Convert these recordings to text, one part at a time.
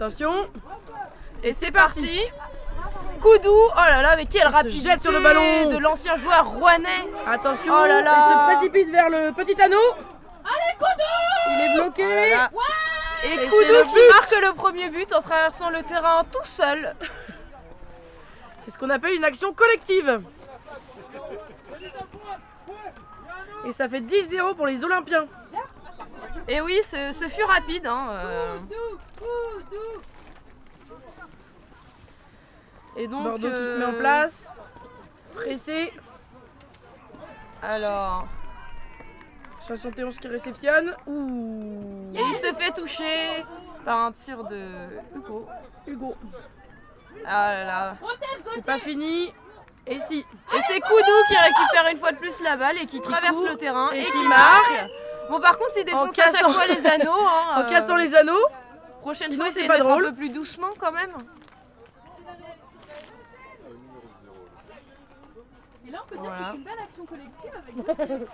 Attention. Et c'est parti. Coup doux. Oh là là, mais quelle rapidité jette sur le ballon de l'ancien joueur rouennais. Attention. Oh là là. Il se précipite vers le petit anneau. Allez, Koudou. Il est bloqué. Oh là là. Ouais. Et c'est Koudou le qui but. marque le premier but en traversant le terrain tout seul. C'est ce qu'on appelle une action collective. Et ça fait 10-0 pour les Olympiens. Et oui, ce fut rapide. Koudou. Et donc, Bordeaux qui se met en place. Pressé. Alors, Charenton qui réceptionne. Ouh. et il se fait toucher par un tir de Hugo. Hugo. Ah là là. Protège C'est Gauthier. pas fini. Et si. Et c'est Koudou qui récupère une fois de plus la balle et qui traverse court le terrain et et qui qui marque. marque. Bon, par contre, il défonce à chaque cassant- fois les anneaux. En cassant les anneaux. Prochaine Sinon, fois, c'est essayez pas d'être un drôle. peu plus doucement quand même. Et là, on peut dire Voilà. que c'est une belle action collective avec Gauthier.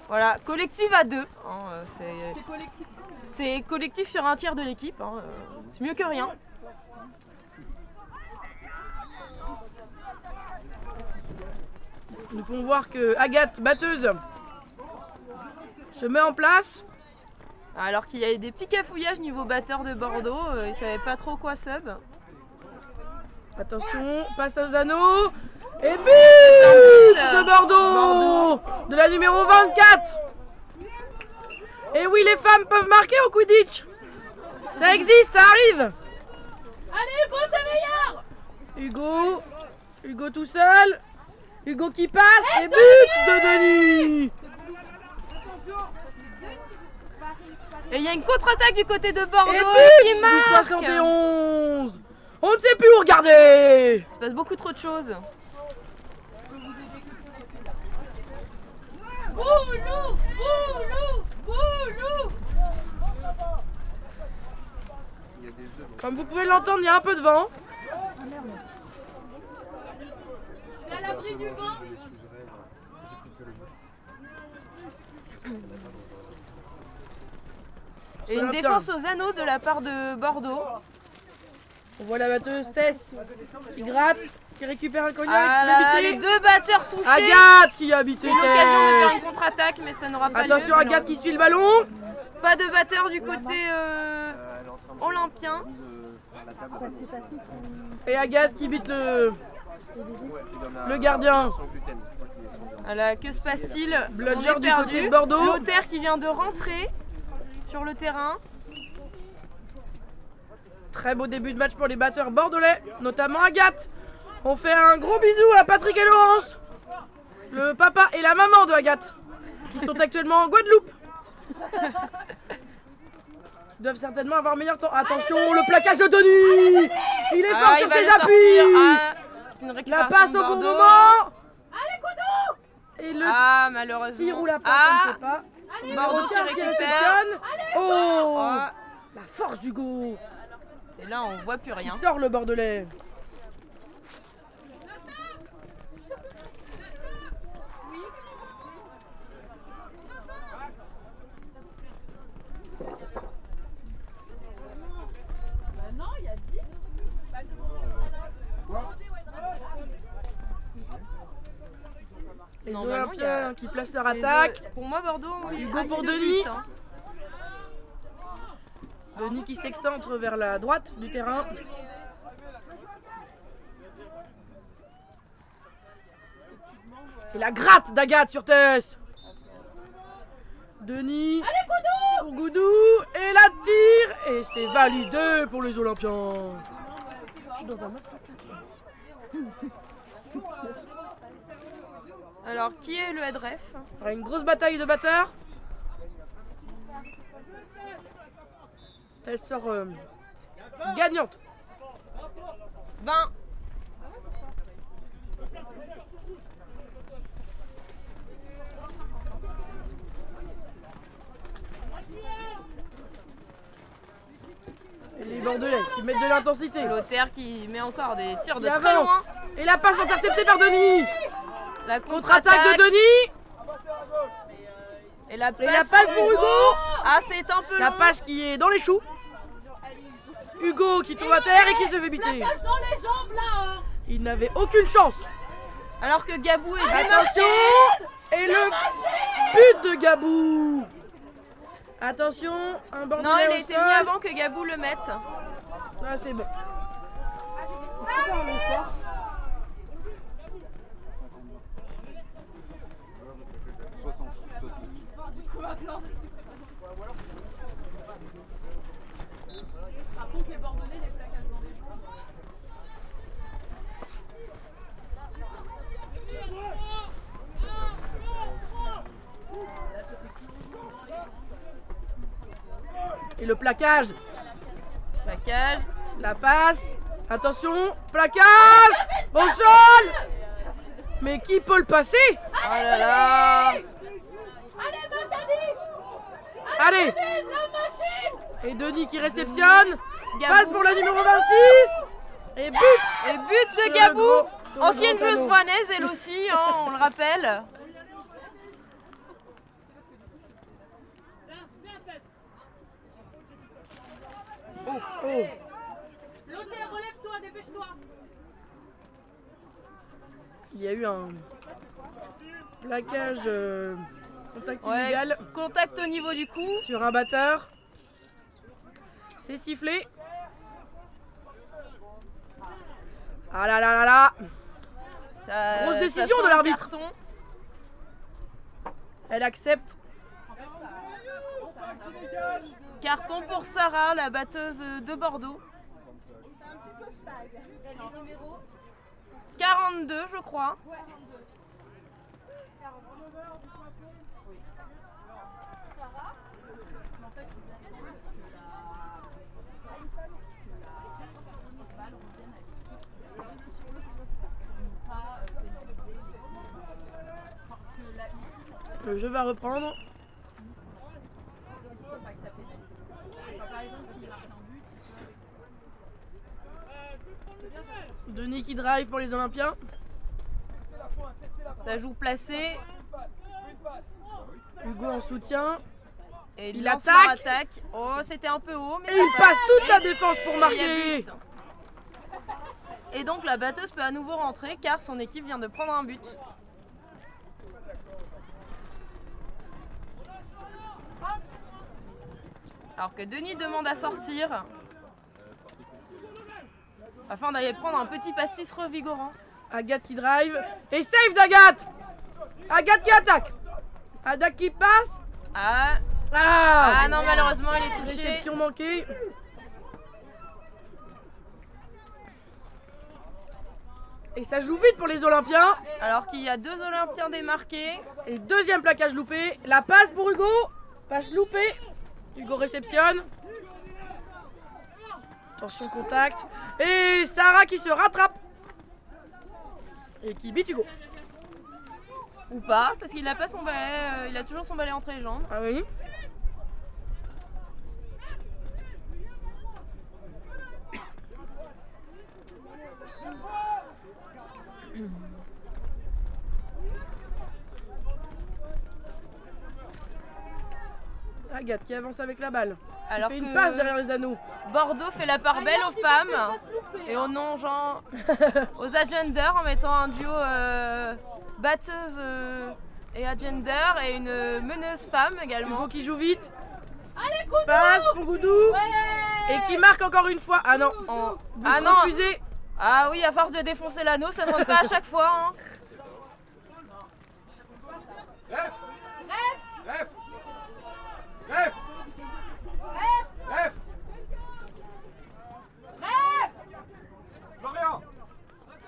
Voilà, collective à deux. C'est collectif. C'est collectif sur un tiers de l'équipe. C'est mieux que rien. Nous pouvons voir que Agathe, batteuse, se met en place. Alors qu'il y a eu des petits cafouillages niveau batteur de Bordeaux. Ils savaient pas trop quoi sub. Attention, passe aux anneaux. Et but but, de Bordeaux, de la numéro 24. Et oui, les femmes peuvent marquer au Quidditch. Ça existe, ça arrive. Allez, Hugo, t'es meilleur. Hugo tout seul. Hugo qui passe et but de Denis. Et il y a une contre-attaque du côté de Bordeaux Et but qui du marque. 71. On ne sait plus où regarder. Il se passe beaucoup trop de choses. Boulou. Comme vous pouvez l'entendre, il y a un peu de vent. T'es à l'abri du vent. Et une défense aux anneaux de la part de Bordeaux. On voit la batteuse Tess qui gratte, qui récupère un cognac, Ah qui là s'est là, habité. les deux batteurs touchés. Agathe qui a habité C'est l'occasion de faire Tess. une contre-attaque, mais ça n'aura pas Attention, lieu. Agathe qui suit le ballon. Pas de batteur du côté olympien. Et Agathe qui bite le gardien. Voilà, que se passe-t-il? Bludger On est du perdu. côté de Bordeaux. Lothaire qui vient de rentrer sur le terrain. Très beau début de match pour les batteurs bordelais, notamment Agathe. On fait un gros bisou à Patrick et Laurence, le papa et la maman de Agathe, qui sont actuellement en Guadeloupe. Ils doivent certainement avoir meilleur temps. Attention, le plaquage de Denis. Il est fort sur il va ses le appuis. sortir. Ah, c'est une La récupération passe de au bon Bordeaux. moment. Allez, Koudou. Et le Ah, malheureusement. tir ou la passe, on ne sait pas. Allez, Bordeaux qui 15 qui récupère. réceptionne. Oh, Oh, la force d'Hugo. et là, on voit plus Qui rien. sort le bordelais. Bah non, il y a 10. Bah Les Normalement, Olympiens il y a- qui placent leur Les attaque. Pour moi, Bordeaux, Hugo a mis pour deux Denis. buts, hein. Denis qui s'excentre vers la droite du terrain. Et la gratte d'Agathe sur Tess. Denis. Allez, Koudou. Pour Goudou. Et la tire. Et c'est validé pour les Olympiens. Je suis dans un match. Alors, qui est le head ref? Il y a une grosse bataille de batteurs. Tess sort gagnante. 20. Et les Bordelais qui mettent de l'intensité. Lothaire qui met encore des tirs de Qui très avance. loin. Et la passe interceptée par Denis. La Contre-attaque de Denis. Et la Et la passe pour Hugo. Ah, c'est un peu La long. passe qui est dans les choux. Hugo qui tombe à terre et qui se fait biter. Plaquage dans les jambes là hein. Il n'avait aucune chance. Alors que Gabou est Attention. Et le but de Gabou. Attention, un bordelais Non, il au a été sol. mis avant que Gabou le mette. Ah, c'est bon. Par contre les bordelais les plaquages dans les jambes. Et le plaquage. Plaquage. La passe. Attention, plaquage. Au sol. Mais qui peut le passer? Oh là là. Allez Matadi. Allez. Vive la machine. Et Denis qui réceptionne. Gabou. Passe pour le numéro 26. Et but. Et but Sur de le Gabou. gros- sur le Ancienne grand joueuse panneau. rouennaise, elle aussi, hein, on le rappelle. Oh. Lothé, relève-toi, dépêche-toi. Il y a eu un plaquage contact Ouais, illégal contact au niveau du cou. sur un batteur. C'est sifflé. Ah là là là là. Ça- Grosse ça décision sent de le l'arbitre. carton. Elle accepte. Carton pour Sarah, la batteuse de Bordeaux. 42, je crois. Le jeu va reprendre. Denis qui drive pour les Olympiens. Ça joue placé. Hugo en soutien. Et Il lance attaque. leur attaque. Oh, c'était un peu haut, mais Et ça il passe toute la défense pour Et il y a marquer. but. Et donc la batteuse peut à nouveau rentrer car son équipe vient de prendre un but. Alors que Denis demande à sortir afin d'aller prendre un petit pastis revigorant. Agathe qui drive. Et save d'Agathe. Agathe qui attaque. Agathe qui passe. Ah, Ah, non, malheureusement il est touché. réception manquée. Et ça joue vite pour les Olympiens. Alors qu'il y a deux Olympiens démarqués. Et deuxième plaquage loupé. La passe pour Hugo. Passe loupée. Hugo réceptionne. Attention contact. Et Sarah qui se rattrape. Et qui bite Hugo. Ou pas, parce qu'il n'a pas son balai, il a toujours son balai entre les jambes. Ah oui. Agathe qui avance avec la balle. Alors Fait une que passe derrière les anneaux. Bordeaux fait la part belle aux femmes et aux non-gens, aux agender en mettant un duo batteuse et agender et une meneuse femme également. Hugo qui joue vite. Allez, Koudou. Passe pour Goudou. Ouais. Et qui marque encore une fois. Ah non. But Ah non. refusé. Ah oui, à force de défoncer l'anneau, ça ne rentre pas à chaque fois. Hein.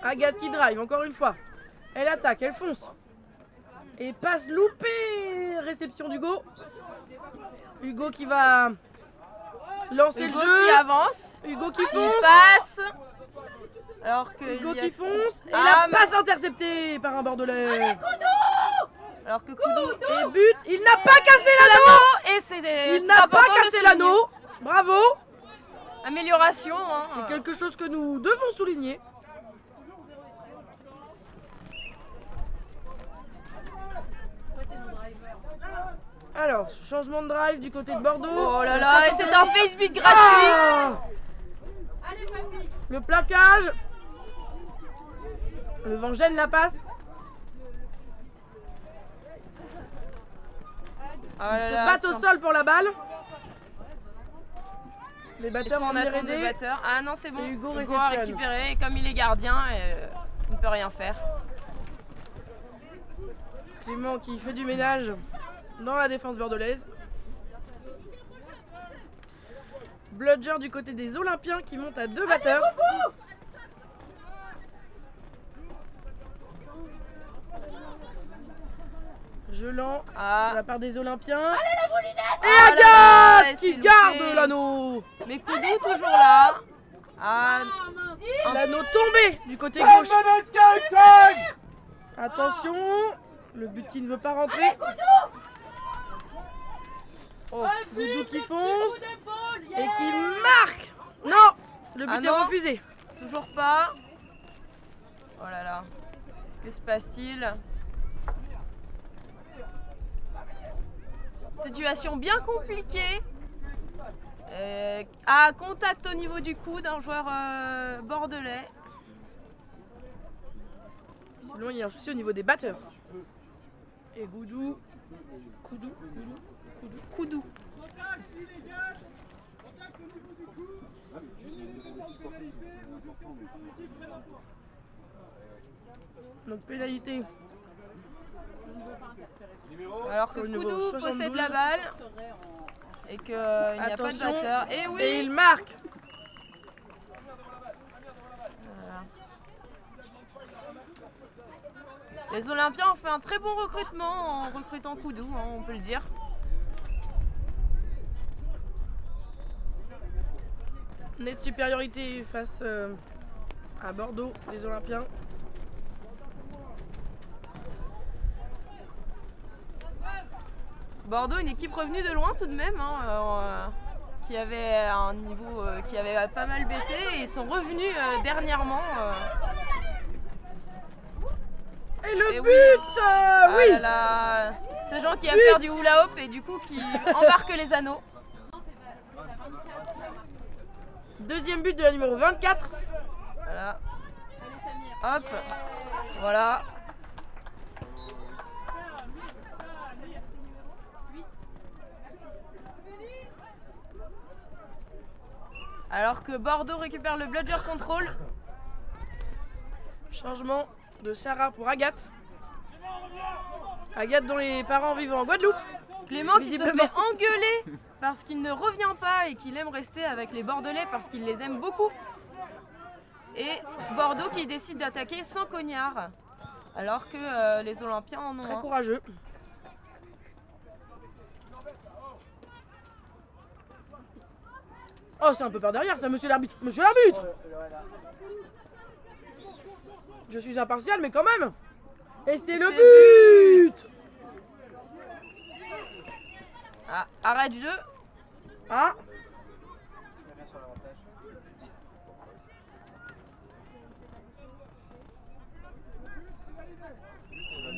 Agathe qui drive encore une fois. Elle attaque, elle fonce. Et passe loupée. Réception d'Hugo. Hugo qui va lancer Hugo le jeu. qui avance, Hugo qui qui fonce. passe. Alors que Hugo il y a- qui fonce. Et Ah, la passe interceptée par un Bordelais. alors que Koudou Et but. Il n'a pas cassé l'anneau. et c'est Il n'a pas important de cassé souligner. l'anneau. Bravo. Amélioration. Hein. C'est quelque chose que nous devons souligner. Alors, changement de drive du côté de Bordeaux. Oh là là, et c'est un face beat gratuit. Ah Le plaquage. Le vent gêne la passe. Ah Ils là se là, battent au sol pour la balle. Les Ils batteurs sont vont en venir attente de aider. batteur. Ah non, c'est bon. Et Hugo Hugo a réceptionne. récupéré et comme il est gardien, il ne peut rien faire. Clément qui fait du ménage dans la défense bordelaise. Bludger du côté des Olympiens qui monte à 2 batteurs. Gelant de Ah, la part des Olympiens. Et Ah là là, Agathe qui s'il vous garde plaît. l'anneau. mais Koudou toujours là. Ah, L'anneau tombé du côté gauche. Attention, le but qui ne veut pas rentrer. Oh, Koudou qui fonce et qui marque. Non, le but Ah est non. refusé. toujours pas. Oh là là. Que se passe-t-il? Situation bien compliquée. Contact au niveau du coude d'un joueur bordelais. Sinon, il y a un souci au niveau des batteurs. Et Koudou. Koudou. Donc pénalité. Alors que Au niveau Koudou 72. possède la balle et qu'il n'y a pas de Attention. batteur. Et oui. Et il marque. Voilà. Les Olympiens ont fait un très bon recrutement en recrutant Koudou, hein, on peut le dire. Nette supériorité face à Bordeaux, les Olympiens. Bordeaux, une équipe revenue de loin tout de même, hein, qui avait un niveau qui avait pas mal baissé et ils sont revenus dernièrement. Et le Et but oui. Ah oui. là là. Ces gens qui aiment faire du hula hoop et du coup qui embarquent les anneaux. Deuxième but de la numéro 24. Voilà. Allez Samir. Hop. Voilà. Alors que Bordeaux récupère le bludger control. Changement de Sarah pour Agathe. Agathe dont les parents vivent en Guadeloupe. Clément qui se Visiblement. fait engueuler parce qu'il ne revient pas et qu'il aime rester avec les Bordelais parce qu'il les aime beaucoup. Et Bordeaux qui décide d'attaquer sans cognard alors que les Olympiens en ont Très un. courageux. Oh, c'est un peu par derrière ça, monsieur l'arbitre. Monsieur l'arbitre. Je suis impartial, mais quand même. Et c'est le but. Ah, arrête jeu. Ah,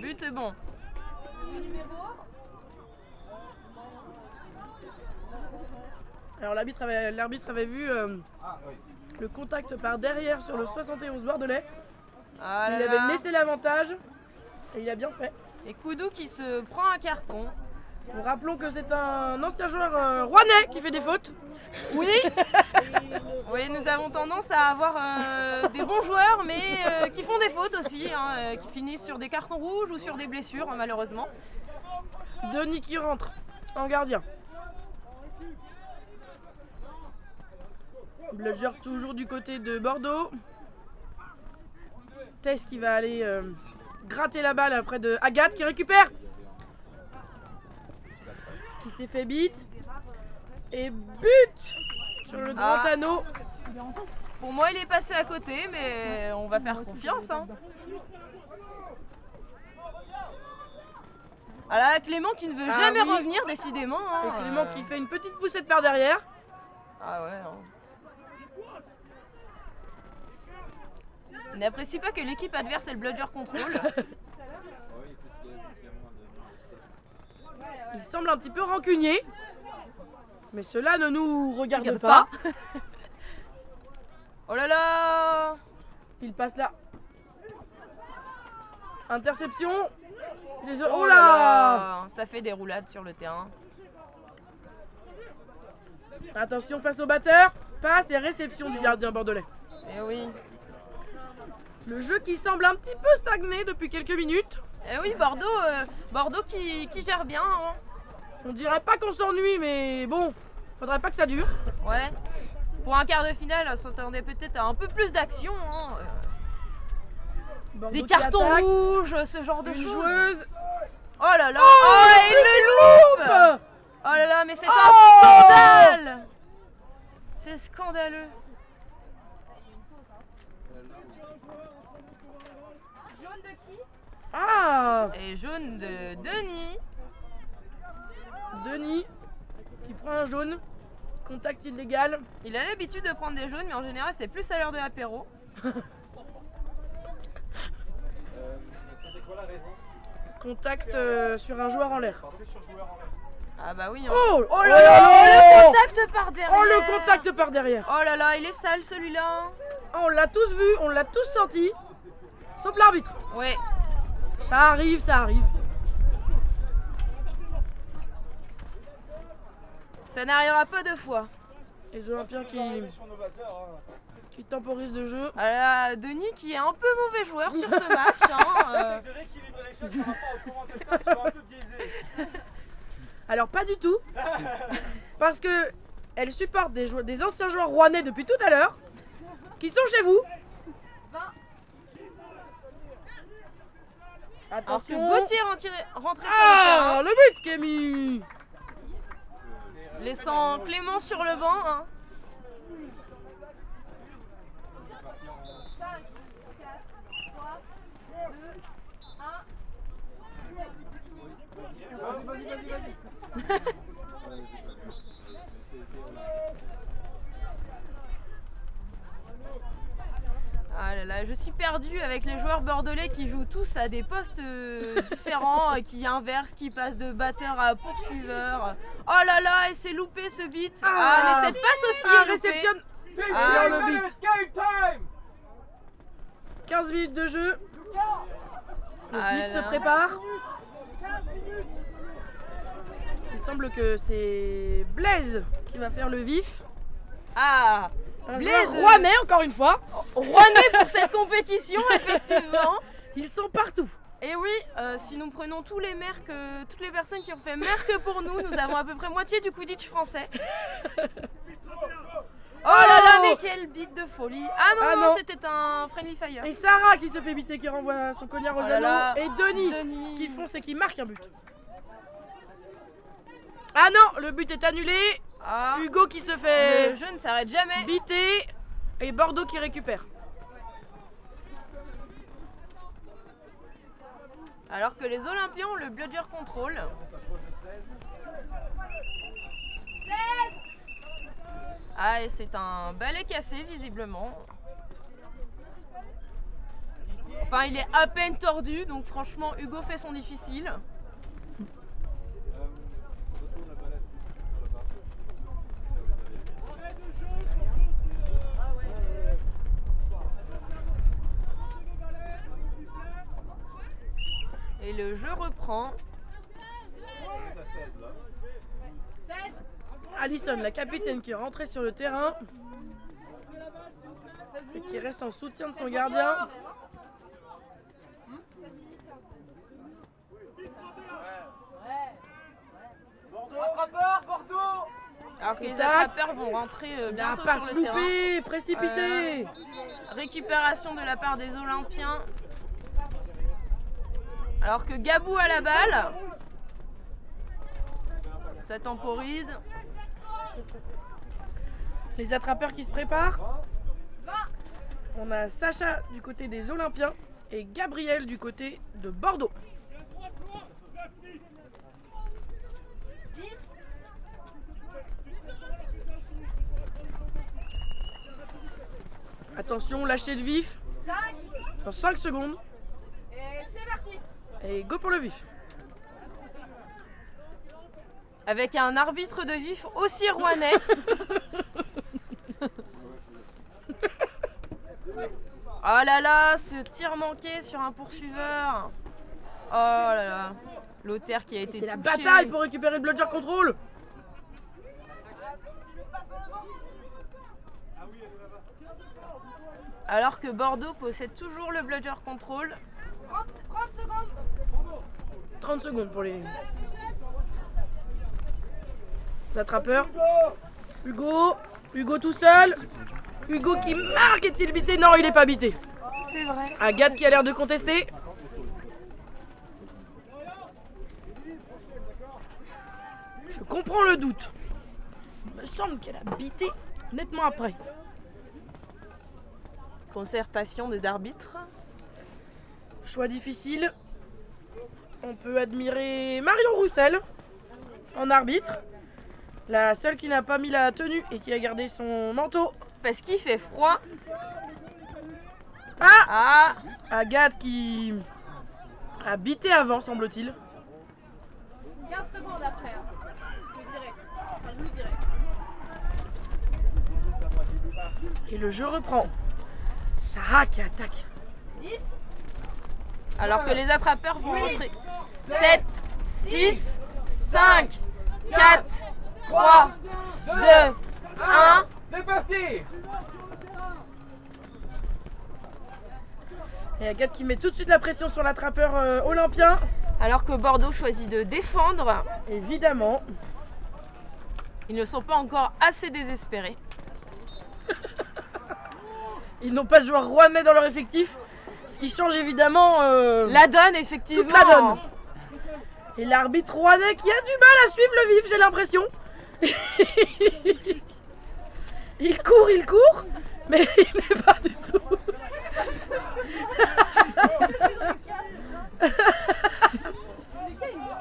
But est bon. Le numéro. alors l'arbitre avait vu le contact par derrière sur le 71 bordelais. Ah Il là avait là. laissé l'avantage et il a bien fait. Et Koudou qui se prend un carton. Nous rappelons que c'est un ancien joueur rouennais qui fait des fautes. Oui. Oui, nous avons tendance à avoir des bons joueurs, mais qui font des fautes aussi, hein, qui finissent sur des cartons rouges ou sur des blessures, hein, malheureusement. Denis qui rentre en gardien. Bludger toujours du côté de Bordeaux. Tess qui va aller gratter la balle après de Agathe qui récupère. Qui s'est fait beat. Et but sur le grand Ah. anneau. Pour moi, il est passé à côté, mais on va faire confiance. Hein. Voilà, Clément qui ne veut Ah jamais oui. revenir, décidément. Hein, Et Clément qui fait une petite poussette par derrière. Ah ouais. Hein. Il n'apprécie pas que l'équipe adverse ait le bludger control. Il semble un petit peu rancunier. Mais cela ne nous regarde pas. Oh là là, Il passe là. Interception. Oh là là, ça fait des roulades sur le terrain. Attention face au batteur. Passe et réception du gardien bordelais. Eh oui. Le jeu qui semble un petit peu stagné depuis quelques minutes. Eh oui, Bordeaux qui gère bien. Hein. On dirait pas qu'on s'ennuie, mais bon, faudrait pas que ça dure. Ouais. Pour un quart de finale, on s'attendait peut-être à un peu plus d'action. Hein. Des cartons rouges, ce genre de choses. Joueuse. Oh là là. Oh, il le loupe. Oh là là, mais c'est un scandale. C'est scandaleux. Jaune de qui? Ah. Et jaune de Denis. Denis qui prend un jaune. Contact illégal. Il a l'habitude de prendre des jaunes, mais en général, c'est plus à l'heure de l'apéro. Contact sur un joueur en l'air. Ah bah oui. Hein. Oh, oh là là, le contact par derrière. Oh, le contact par derrière. Oh là là, il est sale celui-là. On l'a tous vu, on l'a tous senti. Sauf l'arbitre. Ouais. Ça arrive, ça arrive. Ça n'arrivera pas deux fois. Les Olympiens qui temporisent le jeu. Ah là, Denis qui est un peu mauvais joueur sur ce match. Hein, Alors pas du tout. Parce que elle supporte des anciens joueurs rouennais depuis tout à l'heure. Qui sont chez vous. Attention. Alors que Gauthier rentrait sur Ah, le terrain. le but Kémy. Laissant Clément sur le banc. Hein. 5, 4, 3, 2, 1. Ah là là, je suis perdue avec les joueurs bordelais qui jouent tous à des postes différents, qui inversent, qui passent de batteur à poursuiveur. Oh là là, et c'est loupé ce beat. Ah, mais cette passe aussi est loupée. Réceptionne. Ah, le but. 15 minutes de jeu. Le Ah Smith là se prépare. Il semble que c'est Blaise qui va faire le vif. Ah, Un Blaise joueur rouennais encore une fois. Rouennais pour cette compétition, effectivement. Ils sont partout. Et oui, si nous prenons tous les Merck, toutes les personnes qui ont fait Merck pour nous, nous avons à peu près moitié du Quidditch français. Oh là là, mais quel beat de folie. Ah non, c'était un Friendly Fire. Et Sarah qui se fait biter, qui renvoie son cognard aux Oh là là. anneaux. Et Denis qui Denis. fonce et qui marque un but. Ah non, le but est annulé. Ah, Hugo qui se fait le jeu ne s'arrête jamais. biter. Et Bordeaux qui récupère. Alors que les Olympiens ont le bludger control. 16. Ah, et c'est un balai cassé visiblement. Enfin, il est à peine tordu, donc franchement, Hugo fait son difficile. Et le jeu reprend. 16. Alison, la capitaine qui est rentrée sur le terrain. Et qui reste en soutien de son gardien. Alors que les Contact. attrapeurs vont rentrer La bientôt passe sur le terrain. loupée, précipitée. Récupération de la part des Olympiens. Alors que Gabou a la balle. Ça temporise. Les attrapeurs qui se préparent. On a Sacha du côté des Olympiens et Gabriel du côté de Bordeaux. 10. Attention, lâcher le vif 5. dans 5 secondes. Et c'est parti. Et go pour le vif. Avec un arbitre de vif aussi rouennais. Oh là là, ce tir manqué sur un poursuiveur. Oh là là. Lothaire qui a été touché. C'est la bataille pour récupérer le bludger control. Alors que Bordeaux possède toujours le bludger control. 30 secondes. 30 secondes pour les attrapeurs. Hugo tout seul. Hugo qui marque, est-il bité? Non, il n'est pas bité. C'est vrai. Agathe qui a l'air de contester. Je comprends le doute. Il me semble qu'elle a bité nettement après. Concertation des arbitres. Choix difficile. On peut admirer Marion Roussel en arbitre. La seule qui n'a pas mis la tenue et qui a gardé son manteau. Parce qu'il fait froid. Ah, Agathe qui a bité avant, semble-t-il. 15 secondes après. Je le dirai. Enfin, je vous dirai. Et le jeu reprend. Sarah qui attaque. 10. Alors que les attrapeurs vont rentrer. 7, 6, 5, 4, 3, 2, 1. C'est parti! Et Agathe qui met tout de suite la pression sur l'attrapeur olympien. Alors que Bordeaux choisit de défendre. Évidemment. Ils ne sont pas encore assez désespérés. Ils n'ont pas de joueur rouennais dans leur effectif. Ce qui change évidemment La donne, effectivement. toute la donne. Et l'arbitre rouennais qui a du mal à suivre le vif, j'ai l'impression. Il court, mais il n'est pas du tout.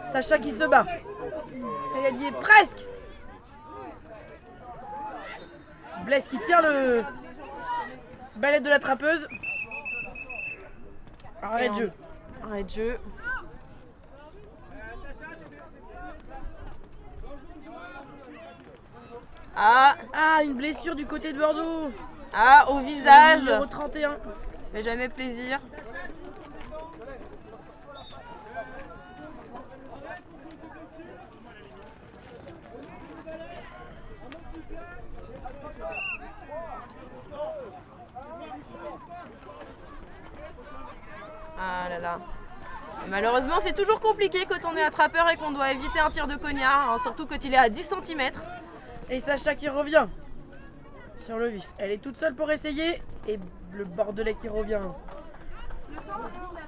Sacha qui se bat. Et elle y est presque. Blaise qui tire le balai de la trappeuse. Arrêt de jeu. Arrêt de jeu. Ah, Une blessure du côté de Bordeaux. au visage. Numéro 31. Ça fait jamais plaisir. Ah là là. Malheureusement, c'est toujours compliqué quand on est attrapeur et qu'on doit éviter un tir de cognard, hein, surtout quand il est à 10 cm. Et Sacha qui revient sur le vif. Elle est toute seule pour essayer. Et le Bordelais qui revient. Le temps 19. On est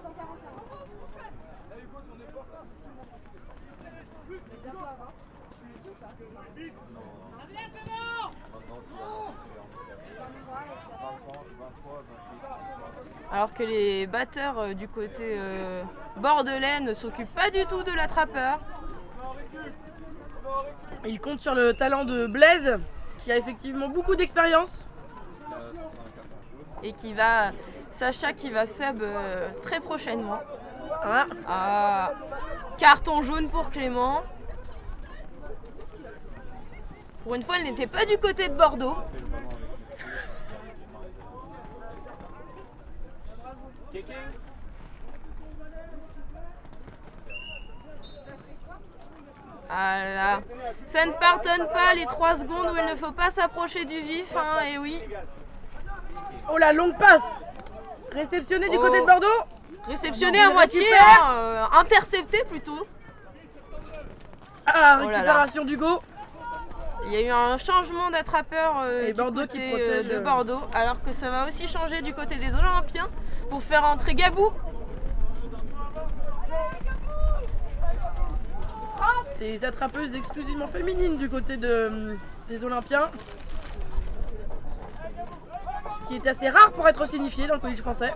141. Mais d'accord avant. Tu le dis ou pas? Alors que les batteurs du côté bordelais ne s'occupent pas du tout de l'attrapeur. Il compte sur le talent de Blaise, qui a effectivement beaucoup d'expérience. Et qui va. Sacha qui va sub très prochainement. Ah, Carton jaune pour Clément. Pour une fois, elle n'était pas du côté de Bordeaux. Ah là. Ça ne pardonne pas les 3 secondes où il ne faut pas s'approcher du vif, hein, et oui. oh la longue passe. Réceptionnée du côté de Bordeaux. Réceptionné à Il moitié, récupère. hein, intercepté plutôt. Ah, Oh là là. récupération d'Hugo. Il y a eu un changement d'attrapeur Et du Bordeaux côté qui protège, de Bordeaux, alors que ça va aussi changer du côté des Olympiens pour faire entrer Gabou. Des attrapeuses exclusivement féminines du côté des Olympiens. Ce qui est assez rare pour être signifié dans le collège français.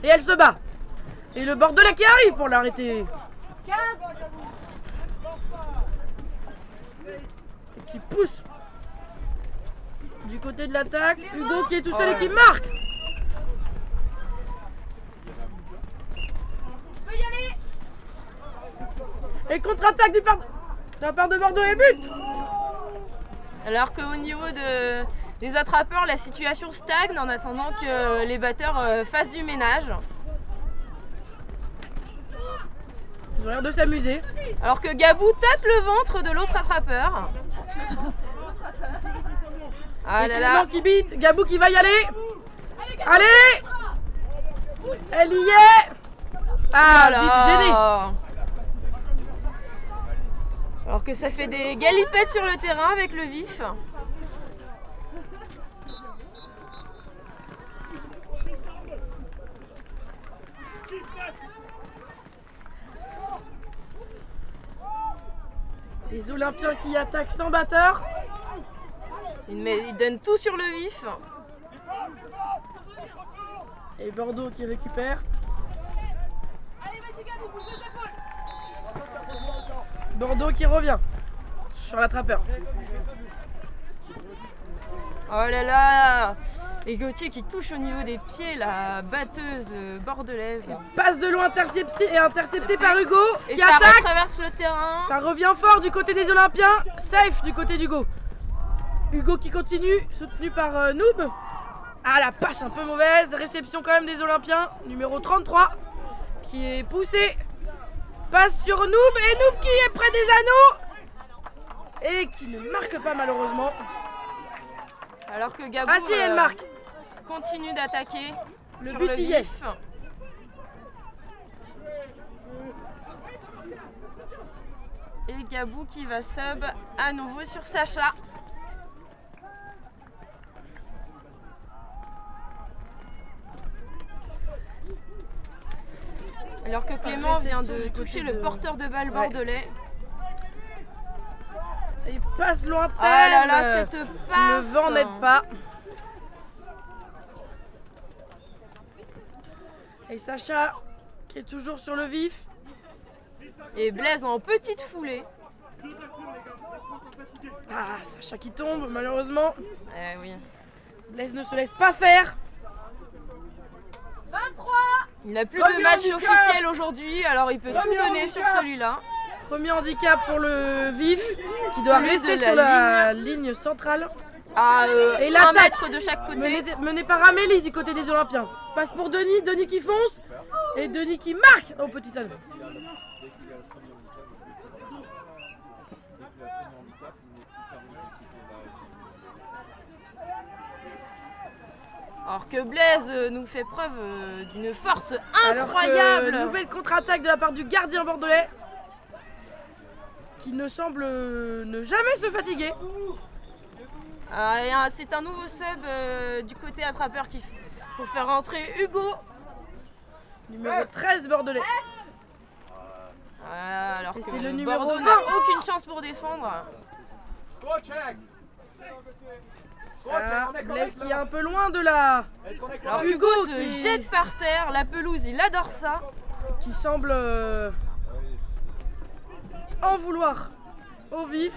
Et elle se bat. Et le Bordelais qui arrive pour l'arrêter. 15. Et qui pousse. Du côté de l'attaque, Hugo qui est tout seul et qui marque. On peut y aller. Et contre-attaque de la part de Bordeaux et but. Alors qu'au niveau Les attrapeurs, la situation stagne en attendant que les batteurs fassent du ménage. Ils ont l'air de s'amuser. Alors que Gabou tape le ventre de l'autre attrapeur. Ah là là. Qui bite, Gabou qui va y aller. Allez, elle y est. Ah, vite gêné. Alors que ça fait des galipettes sur le terrain avec le vif. Les Olympiens qui attaquent sans batteur. Ils donnent tout sur le vif. Et Bordeaux qui récupère. Bordeaux qui revient sur l'attrapeur. Oh là là. Et Gauthier qui touche au niveau des pieds la batteuse bordelaise. Passe de loin intercepté par Hugo et qui ça attaque. Traverse le terrain. Ça revient fort du côté des Olympiens. Safe du côté d'Hugo. Hugo qui continue, soutenu par Noob. Ah, la passe un peu mauvaise. Réception quand même des Olympiens. Numéro 33 qui est poussé. Passe sur Noob et Noob qui est près des anneaux. Et qui ne marque pas malheureusement. Alors que Gabou si, elle marque. Continue d'attaquer sur but le y est. vif. Et Gabou qui va sub à nouveau sur Sacha. Alors que Clément vient de toucher le porteur de balle bordelais. Et passe lointaine. Ah là là, cette passe. Le vent n'aide pas. Et Sacha qui est toujours sur le vif. Et Blaise en petite foulée. Ah, Sacha qui tombe malheureusement. Eh oui. Blaise ne se laisse pas faire. 23. Il n'a plus de match officiel aujourd'hui, alors il peut tout donner sur celui-là. Premier handicap pour le vif qui doit rester sur la ligne centrale. Et l'attaque 1 mètre de chaque côté. Menée par Amélie du côté des Olympiens. Passe pour Denis, Denis qui fonce. Et Denis qui marque au petit anneau. Alors que Blaise nous fait preuve d'une force incroyable. Nouvelle contre-attaque de la part du gardien bordelais qui ne semble ne jamais se fatiguer. C'est un nouveau sub du côté attrapeur pour faire rentrer Hugo. Numéro 13 bordelais. Alors que c'est le numéro Bordeaux 20. n'a aucune chance pour défendre. Blaise qui est un peu loin de là. Alors Hugo se jette par terre, la pelouse, il adore ça. Qui semble en vouloir au vif.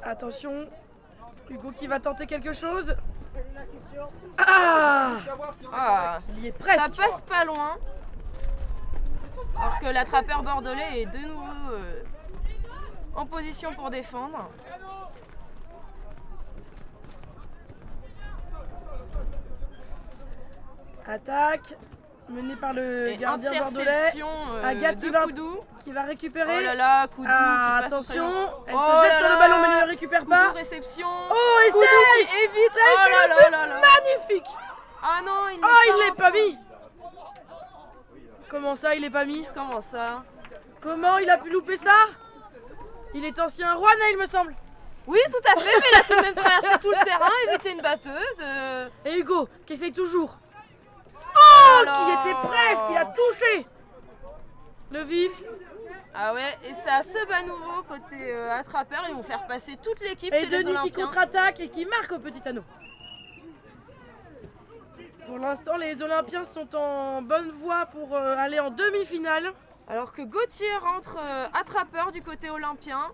Attention, Hugo qui va tenter quelque chose. Il y est presque. Ça passe pas loin. Alors que l'attrapeur bordelais est de nouveau en position pour défendre. Attaque menée par le gardien bordelais. Agathe qui va récupérer. Oh là là, Koudou qui passe attention, elle oh se jette sur le ballon mais ne le récupère Koudou pas. Réception. Oh, et Koudou qui évite. Ça a été magnifique. Ah non, il l'est pas mis. Comment ça, il est pas mis? Comment ça? Comment il a pu louper ça? Il est ancien Rouennais, il me semble. Oui, tout à fait, mais il a tout de même traversé tout le terrain, évité une batteuse. Et Hugo, qui essaye toujours. Qui était presque, il a touché le vif. Ah ouais, et ça se bat nouveau côté attrapeur, ils vont faire passer toute l'équipe chez les Olympiens. Et Denis qui contre-attaque et qui marque au petit anneau. Pour l'instant, les Olympiens sont en bonne voie pour aller en demi-finale. Alors que Gauthier rentre attrapeur du côté olympien.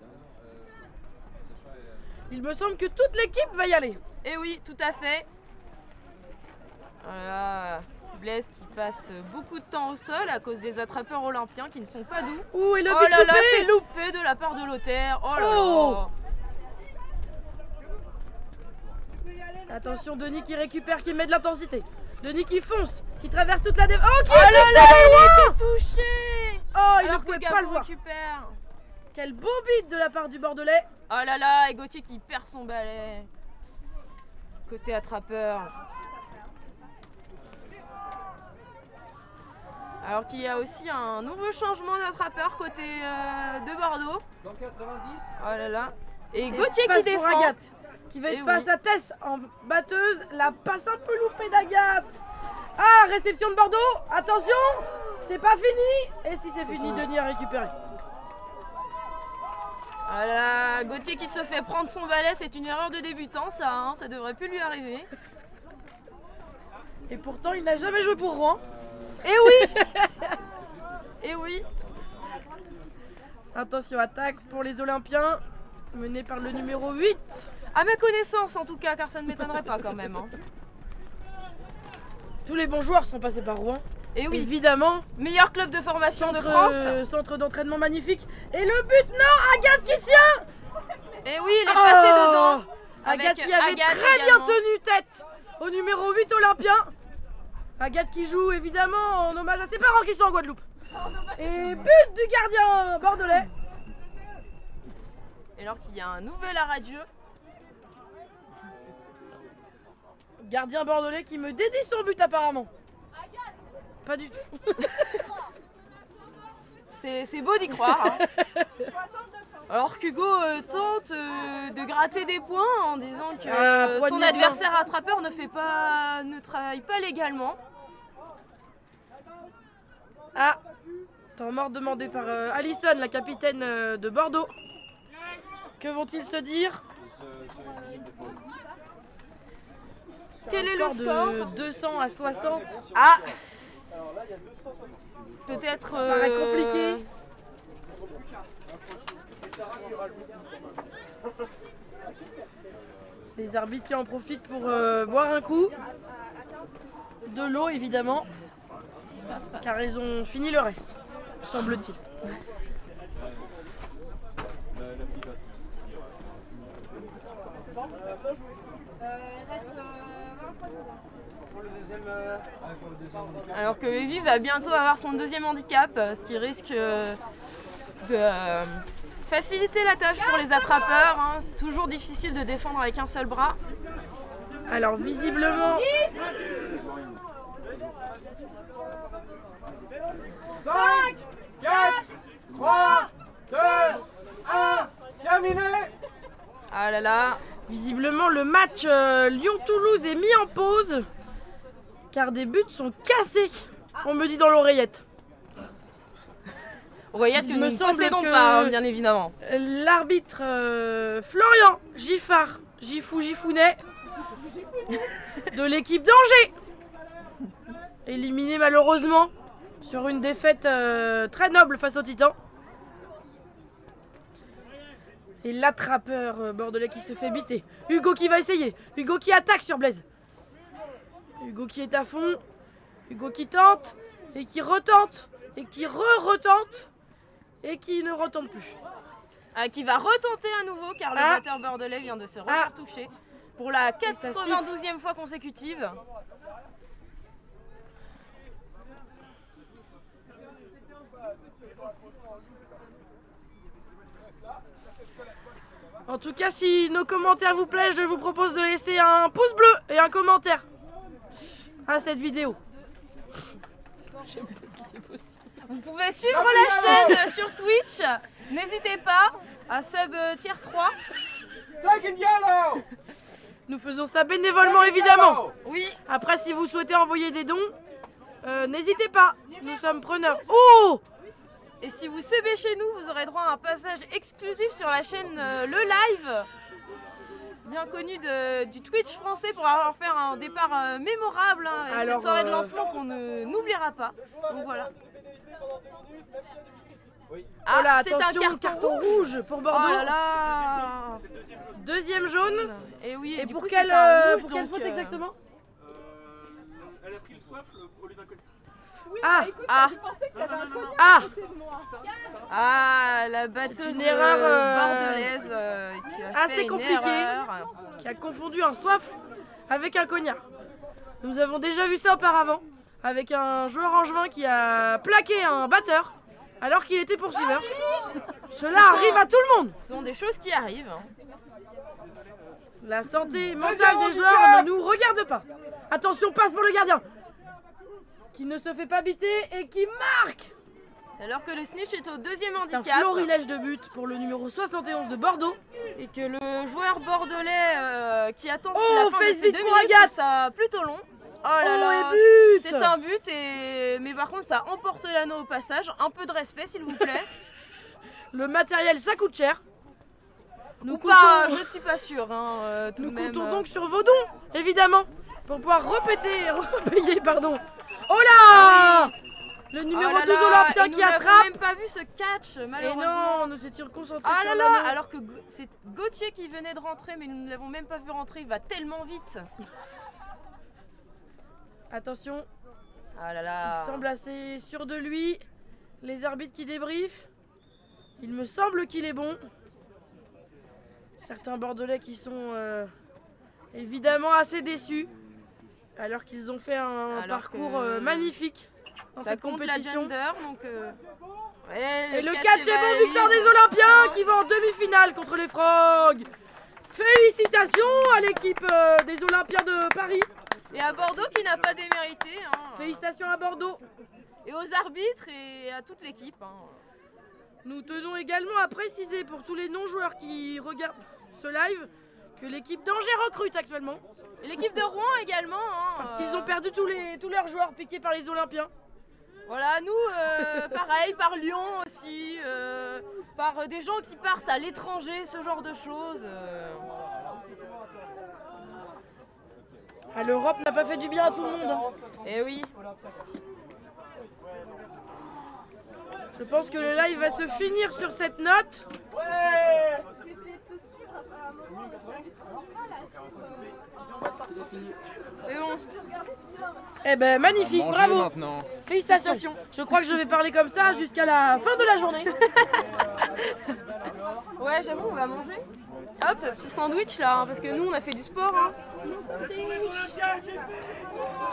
Il me semble que toute l'équipe va y aller. Et oui, tout à fait. Voilà. Blaise qui passe beaucoup de temps au sol à cause des attrapeurs olympiens qui ne sont pas doux. Ouh, et le Oh but là là, loupé. c'est loupé de la part de Lothaire. Oh là Oh. là. Attention, Denis qui récupère, qui met de l'intensité. Denis qui fonce, qui traverse toute la défense. Oh, qui Oh là est là, loin. il était touché. Oh, il ne Alors que pouvait pas Gabon le voir. récupère. Quel beau beat de la part du Bordelais. Oh là là, et Gauthier qui perd son balai. Côté attrapeur. Alors qu'il y a aussi un nouveau changement d'attrapeur côté de Bordeaux. 190. Oh là là. Et Et Gauthier passe qui pour défend. Agathe, qui va être Eh face oui. à Tess en batteuse. La passe un peu loupée d'Agathe. Ah, réception de Bordeaux. Attention, c'est pas fini. Et si c'est fini, Denis a récupéré. Voilà, Gauthier qui se fait prendre son balai, c'est une erreur de débutant ça, hein, ça devrait plus lui arriver. Et pourtant, il n'a jamais joué pour Rouen. Et oui. Et oui. Attention, attaque pour les Olympiens, menée par le numéro 8. À ma connaissance en tout cas, car ça ne m'étonnerait pas quand même. Hein. Tous les bons joueurs sont passés par Rouen. Et oui, Évidemment, meilleur club de formation de France. centre d'entraînement magnifique. Et le but, non, Agathe qui tient. Et oui, il est passé Oh, dedans. Agathe Avec qui avait Agathe très bien également. tenu tête au numéro 8 Olympien. Agathe qui joue évidemment en hommage à ses parents qui sont en Guadeloupe. Et but du gardien bordelais. Et alors qu'il y a un nouvel arrêt de jeu. Gardien bordelais qui me dédie son but apparemment. Pas du tout. C'est beau d'y croire. Hein. Alors qu'Hugo tente de gratter des points en disant que poignée son de main. adversaire attrapeur ne travaille pas légalement. Ah, temps mort demandé par Alison, la capitaine de Bordeaux. Que vont-ils se dire? Quel est le score de 200 à 60. Ah, peut-être paraît compliqué. Les arbitres qui en profitent pour boire un coup. De l'eau évidemment. Car ils ont fini le reste, semble-t-il. Il reste 25 secondes. Alors que Evie va bientôt avoir son deuxième handicap, ce qui risque de faciliter la tâche pour les attrapeurs. Hein. C'est toujours difficile de défendre avec un seul bras. Alors visiblement, 5, 4, 3, 2, 1, terminé. Ah là là, visiblement le match Lyon-Toulouse est mis en pause. Car des buts sont cassés. On me dit dans l'oreillette. oreillette que Il nous me ne semble possédons que- pas, hein, bien évidemment. L'arbitre Florian Giffard, Gifounet de l'équipe d'Angers, éliminé malheureusement sur une défaite très noble face aux Titans. Et l'attrapeur bordelais qui se fait biter. Hugo qui va essayer. Hugo qui attaque sur Blaise. Hugo qui est à fond. Hugo qui tente et qui retente et qui retente et qui ne retente plus. Ah, qui va retenter à nouveau car le Ah. batteur bordelais vient de se refaire toucher pour la ça 92e fois consécutive. En tout cas, si nos commentaires vous plaisent, je vous propose de laisser un pouce bleu et un commentaire à cette vidéo. Vous pouvez suivre la chaîne sur Twitch. N'hésitez pas à sub tier 3. 5 in yellow. Nous faisons ça bénévolement, évidemment. Oui, Après, si vous souhaitez envoyer des dons, n'hésitez pas. Nous sommes preneurs. Oh! et si vous subez chez nous, vous aurez droit à un passage exclusif sur la chaîne Le Live, bien connu du Twitch français, pour avoir fait un départ mémorable hein, avec Alors, cette soirée de lancement qu'on n'oubliera pas. Donc voilà. Ah, Voilà, c'est attention, un carton rouge pour Bordeaux. Oh là là. Deuxième jaune. Et oui, Et du pour coup, quelle, c'est un rouge, pour quelle donc, faute exactement? Elle a pris le soif au lieu d'un cognard. Ah, la batteuse c'est une erreur bordelaise qui a assez fait une compliquée, erreur. qui a confondu un soif avec un cognard. Nous avons déjà vu ça auparavant, avec un joueur angevin qui a plaqué un batteur alors qu'il était poursuiveur. Cela arrive à tout le monde. Ce sont des choses qui arrivent. La santé mentale des joueurs ne nous regarde pas. Attention, passe pour le gardien, qui ne se fait pas biter et qui marque. Alors que le snitch est au deuxième C'est un handicap. florilège de but pour le numéro 71 de Bordeaux. Et que le joueur bordelais qui attend Oh, la fin de fait ces vite 2 pour minutes, Agathe. trouve ça plutôt long. Oh là Oh, là, et but. c'est un but, mais par contre ça emporte l'anneau au passage. Un peu de respect s'il vous plaît. Le matériel, ça coûte cher. Nous Ou pas, comptons, je ne suis pas sûre. Tout nous de même, comptons donc sur vos dons, évidemment, pour pouvoir repayer, pardon. Oh là, le numéro oh là 12 là, olympien et qui nous n'avons attrape. même pas vu ce catch, Et malheureusement. non, nous étions concentrés Ah sur là là, l'anneau. alors que c'est Gauthier qui venait de rentrer, mais nous ne l'avons même pas vu rentrer, il va tellement vite. Attention, Ah là là. il semble assez sûr de lui. Les arbitres qui débriefent. Il me semble qu'il est bon. Certains Bordelais qui sont évidemment assez déçus, alors qu'ils ont fait un Alors parcours que magnifique dans Ça cette compte la compétition. gender, donc... ouais, Et le catch catch est bon, valide. victoire des Olympiens qui va en demi-finale contre les Frogs. Félicitations à l'équipe des Olympiens de Paris. Et à Bordeaux qui n'a pas démérité. Félicitations à Bordeaux. Et aux arbitres et à toute l'équipe. Nous tenons également à préciser pour tous les non-joueurs qui regardent ce live que l'équipe d'Angers recrute actuellement. Et l'équipe de Rouen également. Parce qu'ils ont perdu tous leurs joueurs piqués par les Olympiens. Voilà, nous, pareil, par Lyon aussi, par des gens qui partent à l'étranger, ce genre de choses. Ah, l'Europe n'a pas fait du bien à tout le monde. Eh oui. Je pense que le live va se finir sur cette note. J'essaie de te suivre apparemment. C'est bon. Eh ben magnifique, Manger bravo. maintenant. Félicitations. Je crois que je vais parler comme ça jusqu'à la fin de la journée. Ouais, j'avoue, on va manger. Hop, petit sandwich là, parce que nous on a fait du sport. Je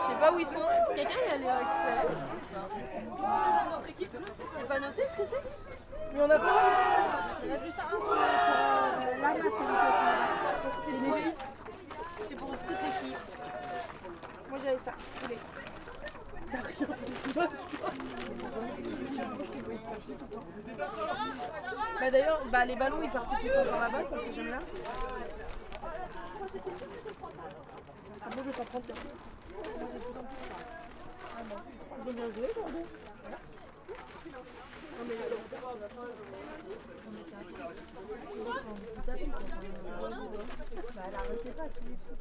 sais pas où ils sont. Quelqu'un y a les récupérer? Notre équipe. C'est pas noté ce que c'est? Mais on a pas. Il y a juste un pour la nationalité. Les shit. C'est pour toute l'équipe. Moi j'avais ça. Allez. Bah d'ailleurs, les ballons ils partent tout le temps dans la balle quand t'es jamais là. Ah bon, je vais pas prendre ça. Ils ont bien joué, Bordeaux. Non, mais elle arrêtait pas tous les trucs